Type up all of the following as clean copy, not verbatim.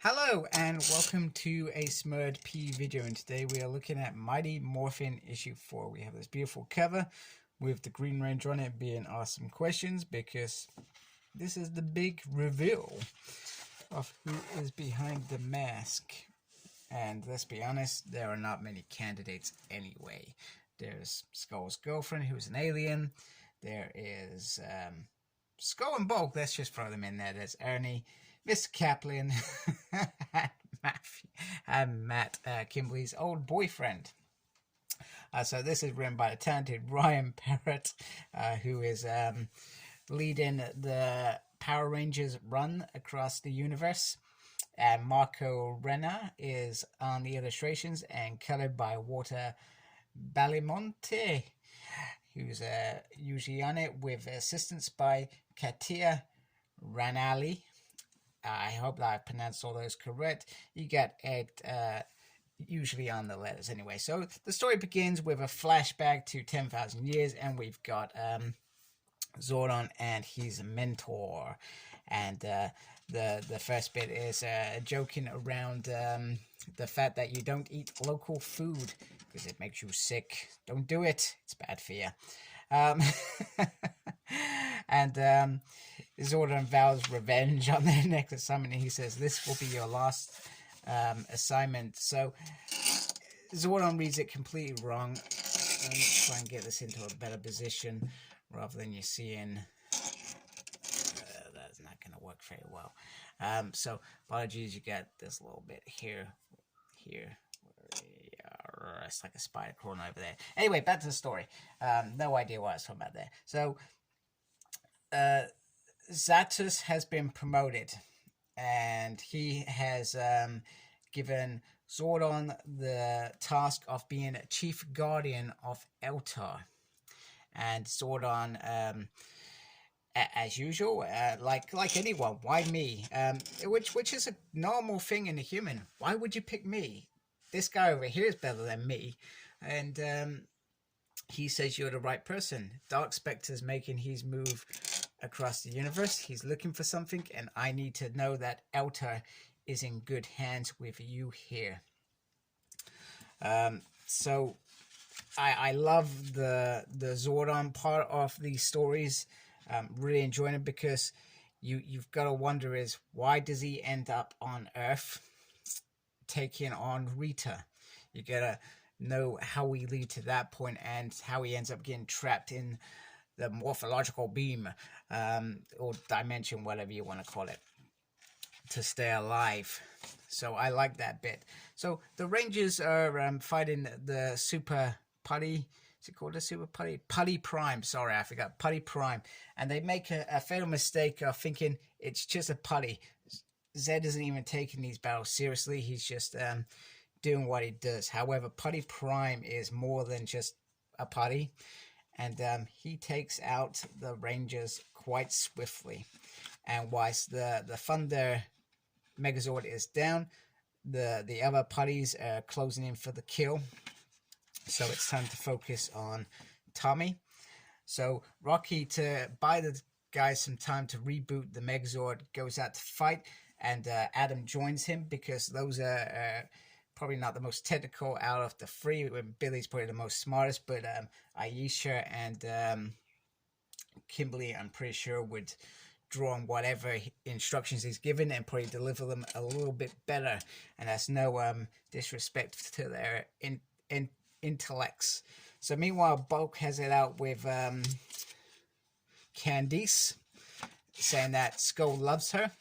Hello and welcome to a Smurd P video, and today we are looking at Mighty Morphin issue 4. We have this beautiful cover with the Green Ranger on it being asked some questions because this is the big reveal of who is behind the mask. And let's be honest, there are not many candidates anyway. There's Skull's girlfriend, who's an alien. There is Skull and Bulk, let's just throw them in there. There's Ernie, Mr. Kaplan, and Matt, Kimberly's old boyfriend. So this is written by the talented Ryan Parrott, who is leading the Power Rangers run across the universe. And Marco Renna is on the illustrations and colored by Walter Balimonte, who's usually on it, with assistance by Katia Ranali. I hope that I pronounced all those correct. You get it usually on the letters anyway. So the story begins with a flashback to 10,000 years, and we've got Zordon and his mentor. And the first bit is joking around the fact that you don't eat local food because it makes you sick. Don't do it. It's bad for you. And Zordon vows revenge on their next assignment, and he says, "This will be your last assignment." So Zordon reads it completely wrong. Let me try and get this into a better position rather than you seeing. That's not going to work very well. So apologies, you get this little bit here. It's like a spider crawling over there. Anyway, back to the story. No idea what I was talking about there. So Zatus has been promoted, and he has given Zordon the task of being chief guardian of Eltar. And Zordon, as usual, like anyone, why me? Which is a normal thing in a human. Why would you pick me? This guy over here is better than me. And he says you're the right person. Dark Spectre's making his move across the universe. He's looking for something, and I need to know that Eltar is in good hands with you here. So I love the Zordon part of these stories. Really enjoying it because you've got to wonder is why does he end up on Earth taking on Rita? You gotta know how we lead to that point and how he ends up getting trapped in the morphological beam or dimension, whatever you want to call it, to stay alive. So I like that bit. So the Rangers are fighting the Super Putty. Is it called a Super Putty? Putty Prime. Sorry, I forgot. Putty Prime. And they make a fatal mistake of thinking it's just a putty. Zed isn't even taking these battles seriously. He's just doing what he does. However, Putty Prime is more than just a putty. And he takes out the Rangers quite swiftly. And whilst the Thunder Megazord is down, the other putties are closing in for the kill. So it's time to focus on Tommy. So Rocky, to buy the guys some time to reboot the Megazord, goes out to fight. And Adam joins him because those are probably not the most technical out of the three. Billy's probably the most smartest, but Aisha and Kimberly, I'm pretty sure, would draw on whatever instructions he's given and probably deliver them a little bit better. And that's no disrespect to their intellects. So meanwhile, Bulk has it out with Candice, saying that Skull loves her.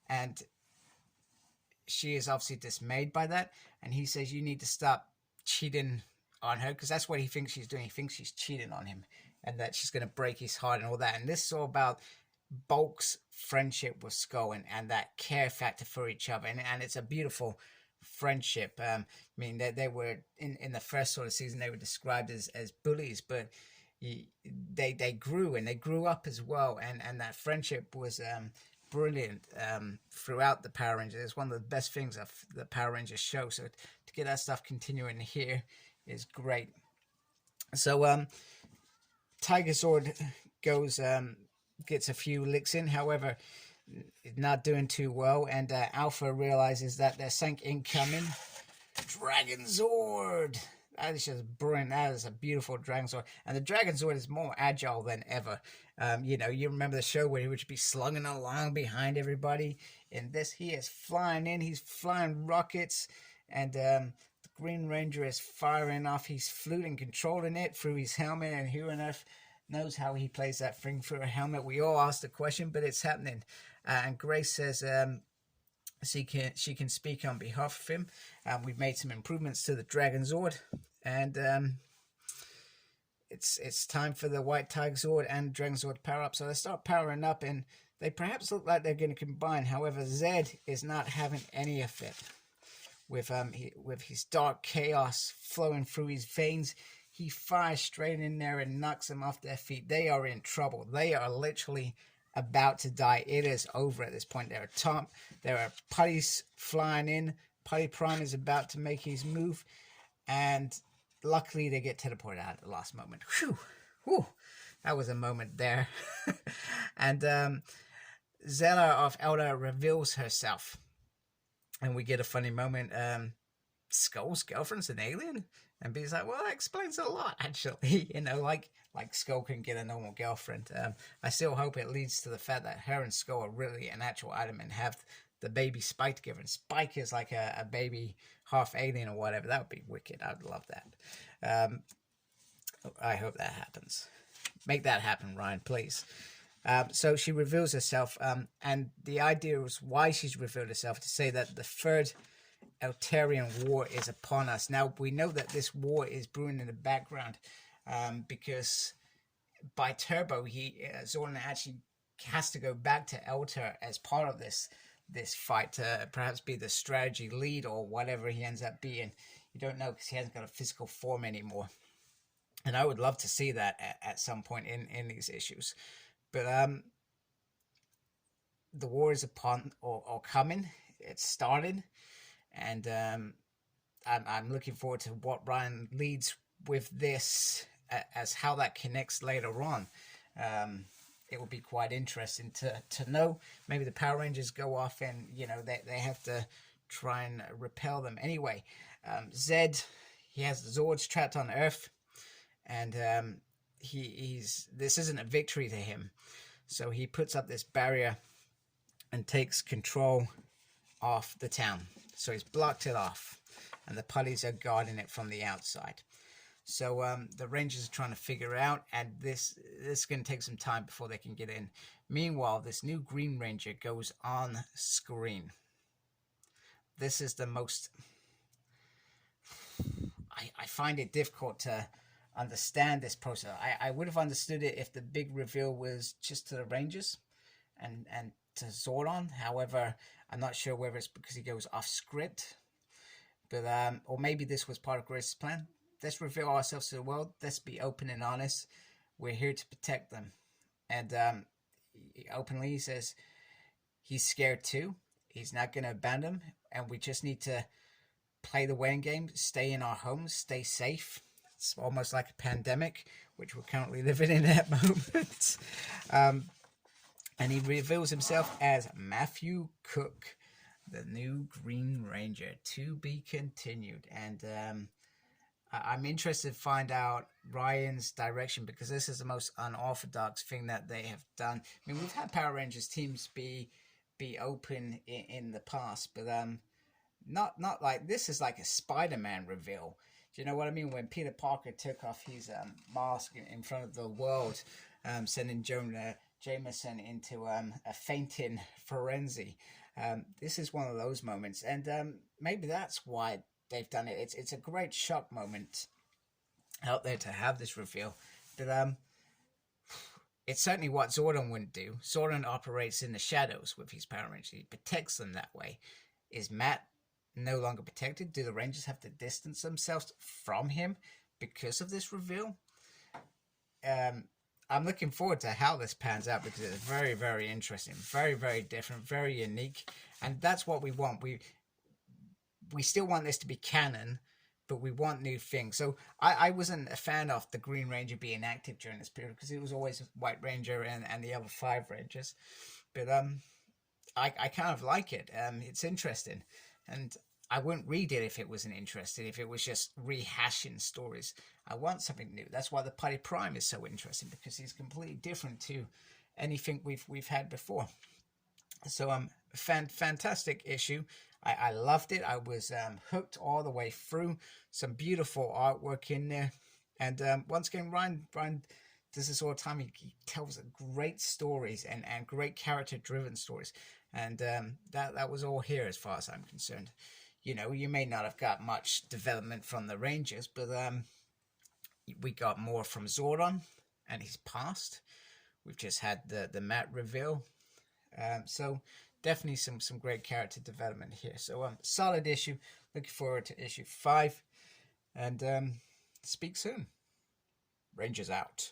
And she is obviously dismayed by that. And he says, you need to stop cheating on her, because that's what he thinks she's doing. He thinks she's cheating on him and that she's going to break his heart and all that. And this is all about Bulk's friendship with Skull and that care factor for each other. And it's a beautiful friendship. I mean, they were, in the first sort of season, they were described as bullies, but they grew, and they grew up as well. And that friendship was brilliant throughout the Power Rangers. It's one of the best things of the Power Rangers show. So to get that stuff continuing here is great. So Tiger Sword goes gets a few licks in. However, not doing too well, and Alpha realizes that there's Sank incoming. Dragon Zord. That is just brilliant. That is a beautiful Dragon Zord, and the Dragon Zord is more agile than ever. You remember the show where he would be slugging along behind everybody. In this, he is flying in. He's flying rockets, and the Green Ranger is firing off his flute and controlling it through his helmet. And who on earth knows how he plays that thing through a helmet? We all ask the question, but it's happening. And Grace says she can speak on behalf of him. We've made some improvements to the Dragon Zord, and it's time for the White Tiger Zord and Dragon Zord to power up. So they start powering up, and they perhaps look like they're going to combine. However, Zed is not having any of it. With his dark chaos flowing through his veins, he fires straight in there and knocks them off their feet. They are in trouble. They are literally about to die. It is over at this point. There are putties flying in. Putty Prime is about to make his move, and luckily they get teleported out at the last moment. Whew. Whew. That was a moment there. And Zella of Elder reveals herself, and we get a funny moment. Skull's girlfriend's an alien, and B's like, well, that explains a lot, actually. Like Skull can get a normal girlfriend. I still hope it leads to the fact that her and Skull are really an actual item and have the baby Spike together. And Spike is like a baby half alien or whatever. That would be wicked. I'd love that. I hope that happens. Make that happen, Ryan, please. So she reveals herself, and the idea was why she's revealed herself to say that the third Eltarian war is upon us. Now, we know that this war is brewing in the background because by Turbo, Zordon actually has to go back to Elter as part of this fight to perhaps be the strategy lead or whatever he ends up being. You don't know because he hasn't got a physical form anymore. And I would love to see that at some point in these issues. But the war is upon or coming. It's started. And I'm looking forward to what Ryan leads with this as how that connects later on. It will be quite interesting to know. Maybe the Power Rangers go off and, they have to try and repel them. Anyway, Zed, he has the Zords trapped on Earth. And this isn't a victory to him. So he puts up this barrier and takes control of the town. So he's blocked it off, and the putties are guarding it from the outside. So the Rangers are trying to figure out, and this is going to take some time before they can get in. Meanwhile, this new Green Ranger goes on screen. This is the most... I find it difficult to understand this process. I would have understood it if the big reveal was just to the Rangers and to Zordon. However, I'm not sure whether it's because he goes off script, but or maybe this was part of Grace's plan. Let's reveal ourselves to the world. Let's be open and honest. We're here to protect them. And openly he says he's scared too. He's not going to abandon them, and we just need to play the waiting game, stay in our homes, stay safe. It's almost like a pandemic, which we're currently living in at the moment. And he reveals himself as Matthew Cook, the new Green Ranger, to be continued. And I'm interested to find out Ryan's direction, because this is the most unorthodox thing that they have done. I mean, we've had Power Rangers teams be open in the past, but not like this. Is like a Spider-Man reveal. Do you know what I mean? When Peter Parker took off his mask in front of the world, sending Jonah Jameson into a fainting frenzy. This is one of those moments, and maybe that's why they've done it. It's a great shock moment out there to have this reveal, but it's certainly what Zordon wouldn't do. Zordon operates in the shadows with his Power Rangers. He protects them that way. Is Matt no longer protected? Do the Rangers have to distance themselves from him because of this reveal? I'm looking forward to how this pans out, because it's very, very interesting, very, very different, very unique, and that's what we want. We still want this to be canon, but we want new things. So I wasn't a fan of the Green Ranger being active during this period, because it was always White Ranger and the other 5 Rangers. But I kind of like it. It's interesting, and I wouldn't read it if it wasn't interesting. If it was just rehashing stories, I want something new. That's why the Putty Prime is so interesting, because he's completely different to anything we've had before. So fantastic issue. I loved it. I was hooked all the way through. Some beautiful artwork in there, and once again, Ryan does this all the time. He tells great stories and great character driven stories, and that was all here as far as I'm concerned. You know, you may not have got much development from the Rangers, but we got more from Zordon and his past. We've just had the Matt reveal, so definitely some great character development here. So solid issue. Looking forward to issue 5, and speak soon. Rangers out.